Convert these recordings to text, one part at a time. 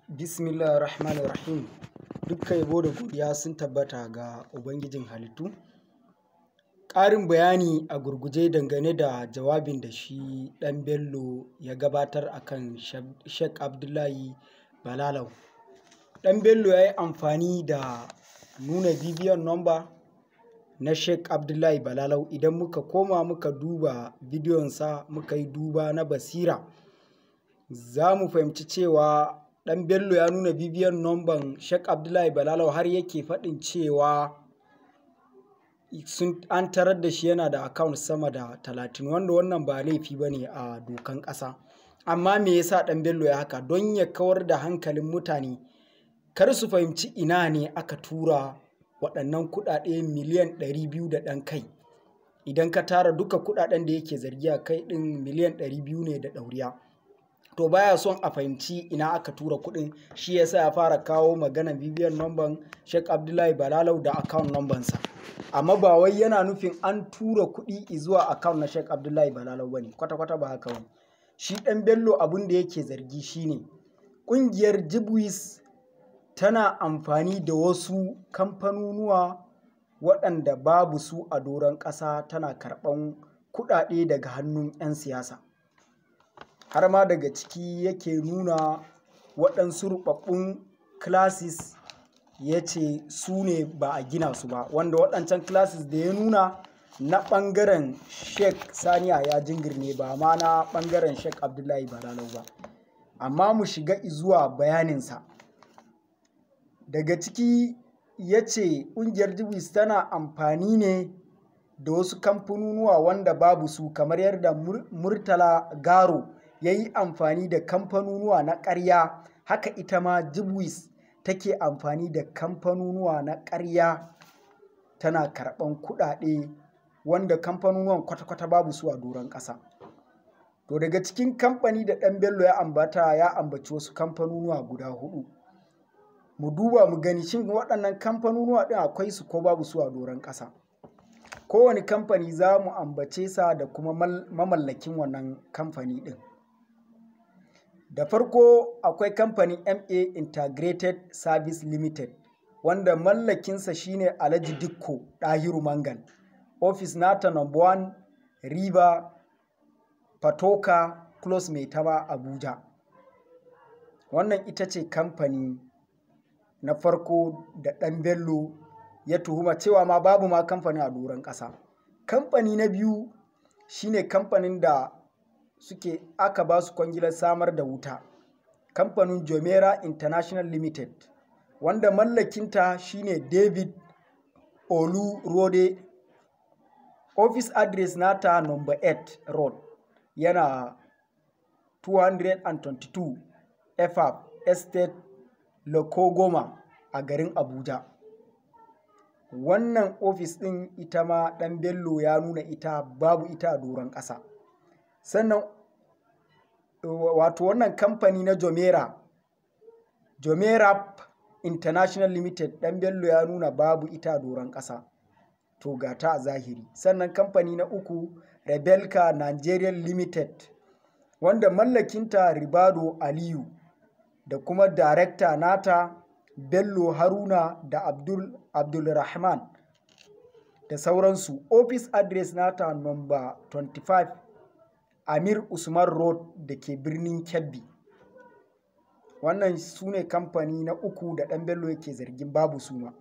Bismillahir Rahmanir Rahim. Dukkan yabo da godiya sun tabbata ga Ubangijin halittu. Ƙarin bayani a gurguje dangane da jawabin da shi ɗan Bello ya gabatar akan Sheikh Abdullahi Balalau. Ɗan Bello ya yi amfani da nuna bidiyon nomba na Sheikh Abdullahi Balalau. Idan muka koma muka duba bidiyonsa muka yi duba na basira, za mu fahimci cewa ɗan Bello ya nuna bidiyon nomban Sheikh Abdullahi Balalau har yake faɗin cewa an tarar da shi yana da account sama da 30, wanda wannan ba laifi ba ne a dokan ƙasa. Amma me yasa ɗan Bello ya haka? Don ya kawar da hankalin mutane kar su fahimci ina ne aka tura waɗannan kuɗaɗe miliyan 200 da ɗan kai. Idan ka tara duka kuɗaɗen da yake zargi a kai ɗin miliyan 200 ne da ɗauriya. To baya son a fahimci ina aka tura kuɗin, shi yasa ya fara kawo magana bidiyon nomban Sheikh Abdullahi Balalau da account nombansa. Amma ba wai yana nufin an tura kuɗi zuwa account na Sheikh Abdullahi Balalau bane, kwata-kwata ba haka bane. Shi ɗan Bello abin da yake zargi shine ƙungiyar Jibwis tana amfani da wasu kamfanonuwa waɗanda babu su a doron ƙasa, tana karɓan kuɗaɗe daga hannun 'yan siyasa. Har ma daga ciki yake nuna waɗansu ruɓaɓɓun classes ya ce su ne ba a gina su ba, wanda waɗancan classes da ya nuna na ɓangaren Sheikh Sani Yahaya Jingir ne, ba ma na ɓangaren Sheikh Abdullahi Balalau ba. Amma mu shiga zuwa bayaninsa. Daga ciki ya ce ƙungiyar Jibwis tana amfani ne da wasu kamfanonuwa wanda babu su, kamar yadda Murtala Garo ya yi amfani da kamfanonuwa na ƙarya, haka ita ma Jibwis take amfani da kamfanonuwa na ƙarya tana karɓan kuɗaɗe wanda kamfanonuwan kwata-kwata babu su a doron ƙasa. To daga cikin kamfani da ɗan Bello ya ambaci wasu kamfanonuwa guda 4. Mu duba mu gani shin waɗannan kamfanonuwa ɗin akwai su ko babu su a doron ƙasa. Kowane kamfani za mu ambace sa da kuma mamallakin wannan kamfani ɗin. Da farko akwai kamfanin MA Integrated Service Limited, wanda mallakinsa shine Alhaji Dikko Ɗahiru Mangal. Office nata number 1 Riba Patoka Close Maitama Abuja. Wannan ita ce kamfani na farko da ɗan Bello ya tuhuma cewa ma babu ma kamfani a doron ƙasa. Kamfani na biyu shine kamfanin da aka ba su kwangilar samar da wuta, kamfanin Jomera International Limited, wanda mallakinta shine David Olurode. Office address nata number 8 Road, yana 222 FF Estate Lokogoma a garin Abuja. Wannan ofis ɗin ita ma ɗan Bello ya nuna ita babu ita a doron ƙasa. Sannan wato wannan kamfani na Jomera International Limited, ɗan Bello ya nuna babu ita a doron ƙasa. To ga ta a zahiri. Sannan kamfani na 3 Rebelka Nigerian Limited, wanda mallakinta Ribado Aliyu da kuma darekta nata Bello Haruna da Abdulrahman da sauransu. Office address nata number 25 Amir Usman Road da ke birnin Kebbi. Wannan su ne kamfani na 3 da ɗan Bello yake zargin babu suma.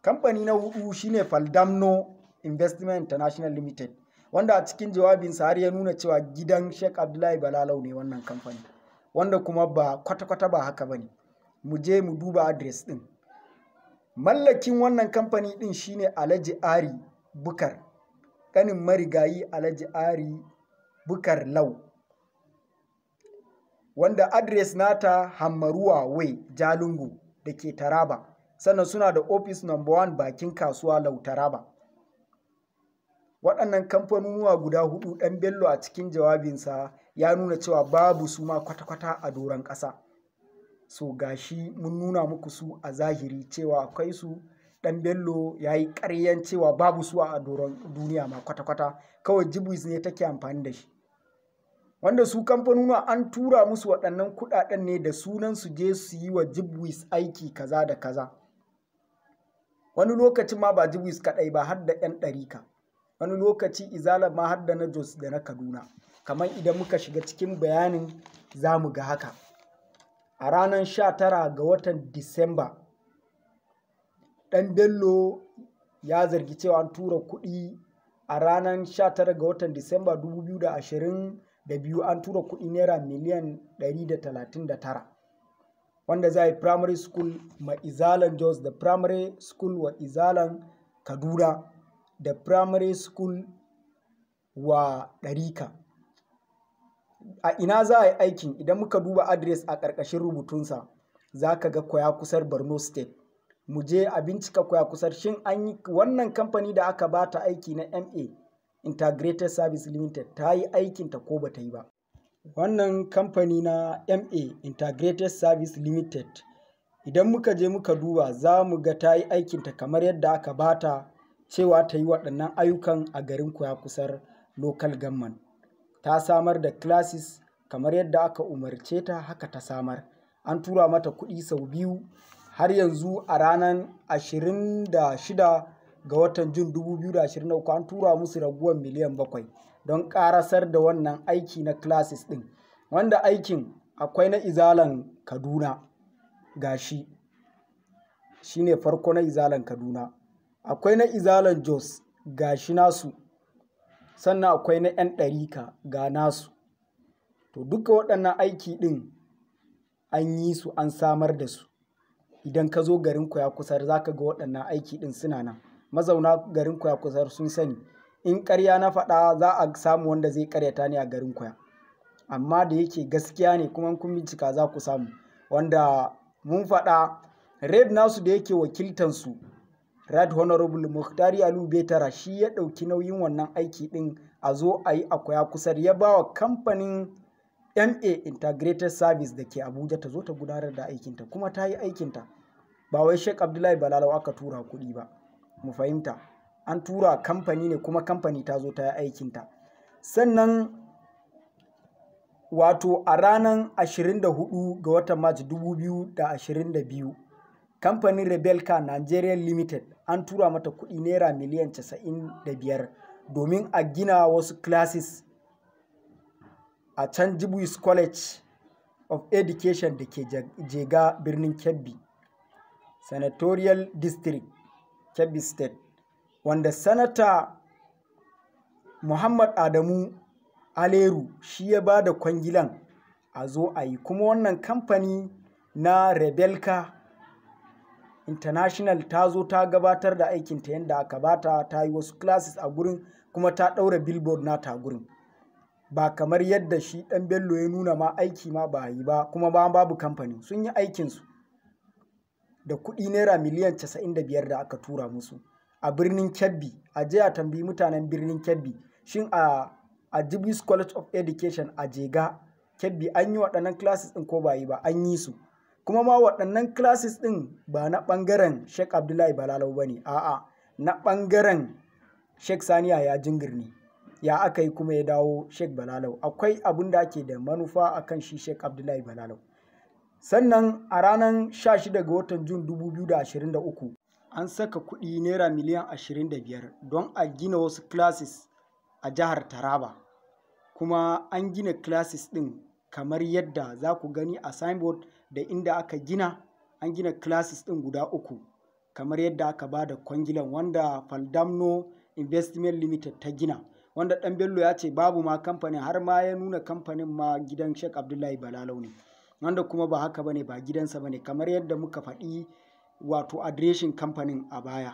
Kamfani na 4 shine Faldamno Investment International Limited, wanda a cikin jawabinsa har ya nuna cewa gidan Sheikh Abdullahi Balalau ne wannan kamfani, wanda kuma ba kwata-kwata ba haka ba ne. Mu je mu duba adres ɗin. Mallakin wannan kamfani ɗin shine Alhaji Ari Bukar, ƙanin marigayi Alhaji Ari Bukar Lau, wanda adres nata Hammaruwa Way Jalingo da ke Taraba. Sannan suna da office number 1 bakin kasuwa Lau Taraba. Waɗannan kamfanonuwa guda 4 ɗan Bello a cikin jawabinsa ya nuna cewa babu su ma kwata-kwata a doron ƙasa. So gashi mun nuna muku su a zahiri cewa akwai su. Ɗan Bello ya yi ƙaryan cewa babu su a doron duniya ma kwata-kwata, kawai Jibwis ne take amfani da shi. wanda su kamfanuna an tura musu waɗannan kuɗaɗen ne da sunan su je su yi wa Jibwis aiki kaza da kaza. Wani lokacin ma ba Jibwis kaɗai ba har da 'yan ɗarika, wani lokaci Izala ma har da na Jos da na Kaduna. Kamar idan muka shiga cikin bayanin za mu ga haka. A ranar 19 ga watan Disamba, ɗan Bello ya zargi cewa an tura kuɗi a ranar 19 ga watan Disamba 2022 an tura kuɗi naira miliyan 139 wanda za yi primary school ma Izalan Jos da primary school wa Izalan Kaduna da primary school wa ɗarika. A ina za a yi aikin? Idan muka duba adres a ƙarƙashin rubutunsa za ka ga Kwayakusar Borno State. Mu je a bincika Kwayakusar, shin an yi wannan kamfani da aka bata aiki na MA Integrated Service Limited ta yi aikinta ko ba ta yi ba. Wannan kamfani na MA Integrated Service Limited idan muka je muka duba za mu ga ta yi aikinta kamar yadda aka bata cewa ta yi waɗannan ayyukan a garin Kwayakusar Local Government. Ta samar da classes kamar yadda aka umarce ta, haka ta samar. An tura mata kuɗi sau biyu. Har yanzu a ranar 26 ga watan Jun 2023 an tura musu raguwar miliyan 7 don ƙarasar da wannan aiki na classes ɗin, wanda aikin akwai na Izalan Kaduna gashi shine farko na Izalan Kaduna, akwai na Izalan Jos gashi nasu, sannan akwai na 'yan ɗarika ga nasu. To duka waɗannan aiki ɗin an yi su, an samar da su. Idan ka zo garin Kwayakusar za ka ga waɗannan aiki ɗin suna nan. Mazauna garin Kwayakusar sun sani, in ƙarya na faɗa za a samu wanda zai ƙaryata ne a garin Kwaya. Amma da yake gaskiya ne kuma kun bincika za ku samu, wanda mun faɗa red nasu da yake wakiltansu Right Honorable Muhtari Alu Betara shi ya ɗauki nauyin wannan aiki ɗin a zo a yi a Kwayakusar, ya ba wa kamfanin MA Integrated Service da ke Abuja ta zo ta gudanar da aikinta, kuma ta yi aikinta. Ba wai Sheikh Abdullahi Balalau aka tura kuɗi ba, mu fahimta. An tura kamfani ne kuma kamfani ta zo ta yi aikinta. Sannan wato a ranar 24 ga watan Mac 2022 kamfanin Rebelca Nigeria Limited an tura mata kuɗi naira miliyan 95 domin a gina wasu classes a can Jibwis College of Education da ke Jega birnin Kebbi, Senatorial District, Kebbi State, wanda Sanata Muhammad Adamu Aleru shi ya ba da kwangilan a zo a yi. Kuma wannan kamfani na Rebelca International ta zo ta gabatar da aikinta yadda aka bata, ta yi wasu classes a gurin kuma ta ɗaura billboard nata a gurin. Ba kamar yadda shi ɗan Bello ya nuna ma aiki ma ba yi ba, kuma ba babu kamfani. Sun yi aikinsu da kuɗi naira miliyan 95 da aka tura musu a birnin Kebbi. A je a tambayi mutanen birnin Kebbi, shin a Jibwis College of Education a Jega Kebbi an yi waɗannan classes ɗin ko ba yi ba? An yi su. Kuma ma waɗannan classes ɗin ba na ɓangaren Sheikh Abdullahi Balalau ba ne, a'a na ɓangaren Sheikh Saniya ya Jingir ne. Ya aka yi kuma ya dawo Sheikh Balalau? Akwai abin da ake da manufa a kan shi Sheikh Abdullahi Balalau. Sannan a ranar 16 ga watan Jun 2023 an saka kuɗi naira miliyan 25 don a gina wasu classes a jihar Taraba. Kuma an gina classes ɗin kamar yadda za ku gani a signboard da inda aka gina, an gina classes ɗin guda 3 kamar yadda aka ba da kwangilan, wanda Faldamno Investment Limited ta gina, wanda ɗan Bello ya ce babu ma kamfanin, har ma ya nuna kamfanin ma gidan Sheikh Abdullahi Balalau ne, wanda kuma ba haka bane, ba gidansa bane, kamar yadda muka faɗi wato adireshin kamfanin a baya.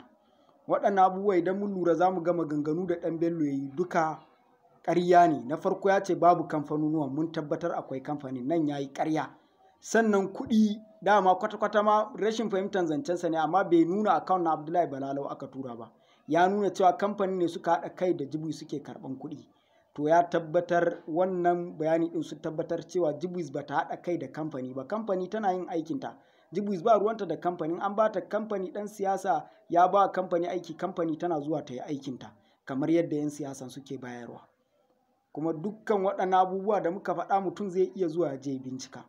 Waɗannan abubuwa idan mun lura za mu ga maganganu da ɗan Bello ya yi duka ƙarya ne. Na farko ya ce babu kamfanonuwan, mun tabbatar akwai kamfanin, nan ya yi ƙarya. Sannan kuɗi dama kwata-kwata ma rashin fahimtar zancensa ne, amma bai nuna account na Abdullahi Balalau aka tura ba. Ya nuna cewa kamfanin ne suka haɗa kai da Jibwis suke karɓan kuɗi. To ya tabbatar, wannan bayani ɗin sun tabbatar cewa Jibwis ba ta haɗa kai da kamfani ba. Kamfani tana yin aikinta. Jibwis ba ruwanta da kamfanin, an ba ta kamfani, ɗan siyasa ya ba kamfani aiki, kamfani tana zuwa ta yi aikinta kamar yadda 'yan siyasan suke bayarwa. kuma dukkan waɗannan abubuwa da muka faɗa mutum zai iya zuwa je bincika.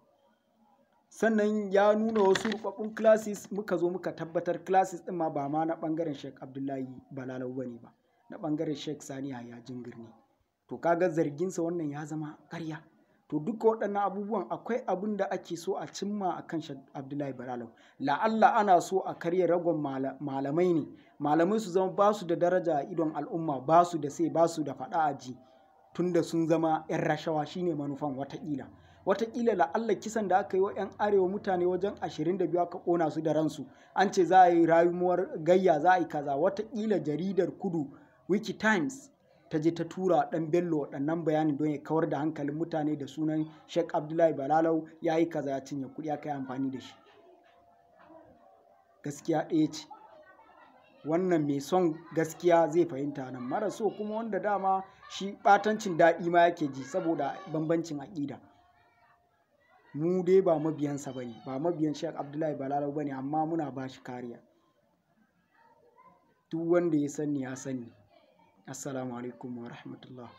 Sannan ya nuna wasu rubabbun classes, muka zo muka tabbatar classes ɗin ma ba ma na ɓangaren Sheikh Abdullahi Balalau ba ne ba, na ɓangaren Sheikh Sani Yahaya Jingir ne. To kaga zarginsa wannan ya zama ƙarya. To duka waɗannan abubuwan akwai abin da ake so a cimma a kan Sheikh Abdullahi Balalau. La'alla ana so a karya ragon malamai ne, malamai su zama ba su da daraja a idon al'umma, ba su da sai, ba su da faɗa a ji, tunda sun zama 'yan rashawa shine manufan wataƙila. Wataƙila la'alla kisan da aka yi wa 'yan arewa mutane wajen 22 aka ƙona su da ransu, an ce za a yi rayuwar gayya, za a yi kaza. Wataƙila jaridar Kudu Wiki Times ta je ta tura ɗan Bello waɗannan bayanin don ya kawar da hankalin mutane da sunan Sheikh Abdullahi Balalau ya yi kaza, ya cinye kuɗi, aka yi amfani da shi. Gaskiya ɗaya ce, wannan mai son gaskiya zai fahimta nan, mara so kuma wanda dama shi ɓatancin daɗi ma yake ji saboda bambancin aƙida. Mu dai ba mabiyansa ba ne, ba mabiyan Sheikh Abdullahi Balalau ba ne, amma muna ba shi kariya. Duk wanda ya sani ya sani. Assalamu alaikum wa rahmatullah.